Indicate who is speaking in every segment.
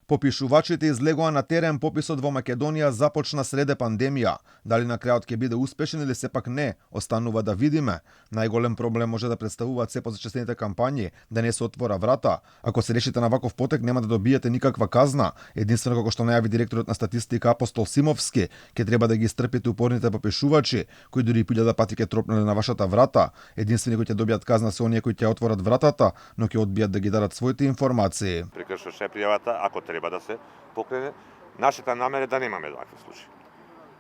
Speaker 1: Попишувачите излегоа на терен, пописот во Македонија започна среде пандемија. Дали на крајот ќе биде успешен или сепак не, останува да видиме. Најголем проблем може да представуваат се позачестените кампањи, да не се отвора врата. Ако се решите на ваков потек, нема да добиете никаква казна. Единствено како што најави директорот на статистика Апостол Симовски, ќе треба да ги истрпите упорните попишувачи, кои дури 1000 пати ќе тропнале на вашата врата. Единствени кои ќе добијат казна се оние кои ќе отворат вратата, но ќе одбијат да ги дадат своите информации.
Speaker 2: Прекршеше пријавата, ако треба да се покрене. Нашата намера е да немаме вакви случаи.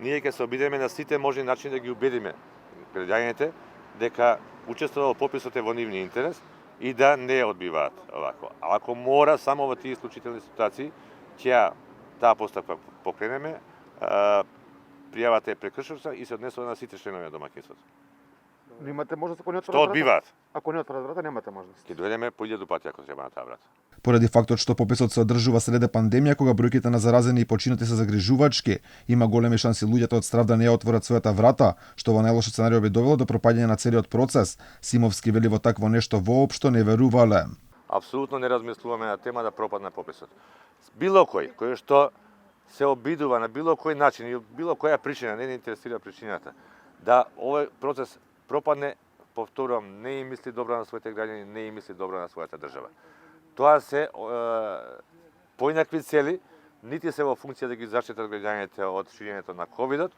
Speaker 2: Ние ќе се обидеме на сите можни начини да ги убедиме граѓаните дека учествува во пописот е во нивни интерес и да не одбиваат овако. А ако мора само во тие исклучителни ситуации, ќе таа постапка покренеме, пријавата е прекршена и се однесува на сите членови на домаќинството.
Speaker 3: Немате можност ако не отворат
Speaker 2: Што одбиваат?
Speaker 3: Ако не отворат врата, немате можност.
Speaker 2: Ќе дојдеме по 1000 пати ако треба на таа врата.
Speaker 1: Поради фактот што пописот се одржува среде пандемија, кога бројките на заразени и починати се загрижувачки, има големи шанси луѓето од страв да не ја отворат својата врата, што во најлошо сценарио би довело до пропаѓање на целиот процес. Симовски вели во такво нешто воопшто не верувале.
Speaker 2: Апсолутно не размислуваме на тема да пропадне пописот. Било кој што се обидува на било кој начин и било која причина, не интересира причината, да овој процес пропадне, повторувам, не им мисли добро на своите граѓани, не им мисли добро на својата држава. Тоа се поинакви цели, нити се во функција да ги заштитат граѓаните од ширењето на ковидот,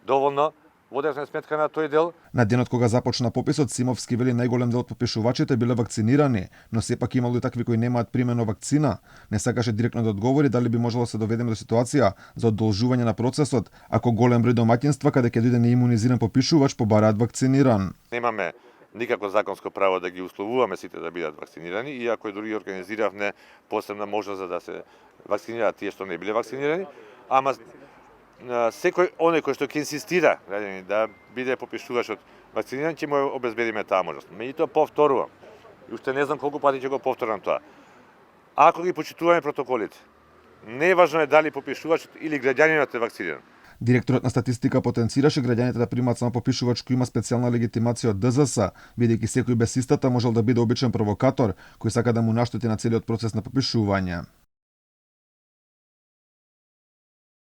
Speaker 2: доволно водевме сметка на тој дел.
Speaker 1: На денот кога започна пописот, Симовски вели најголем дел од попишувачите биле вакцинирани, но сепак имало и такви кои немаат примено вакцина. Не сакаше директно да одговори дали би можело да се доведеме до ситуација за одолжување на процесот, ако голем број домаќинства каде ќе дојде неимунизиран попишувач побараат вакциниран.
Speaker 2: Немаме никако законско право да ги условуваме сите да бидат вакцинирани, иако дури организиравме посебна можност за да се вакцинираат тие што не биле вакцинирани, ама секој оној кој што ќе инсистира да биде попишувачот вакциниран, ќе му обезбедиме таа можност. Меѓутоа повторувам, и уште не знам колку пати ќе го повторам тоа. Ако ги почитуваме протоколите, неважно е дали попишувачот или граѓанинот е вакциниран.
Speaker 1: Директорот на статистика потенцираше граѓаните да примаат само попишувач кој има специјална легитимација од ДЗС, бидејќи секој без истата можел да биде обичен провокатор кој сака да му наштети на целиот процес на попишување.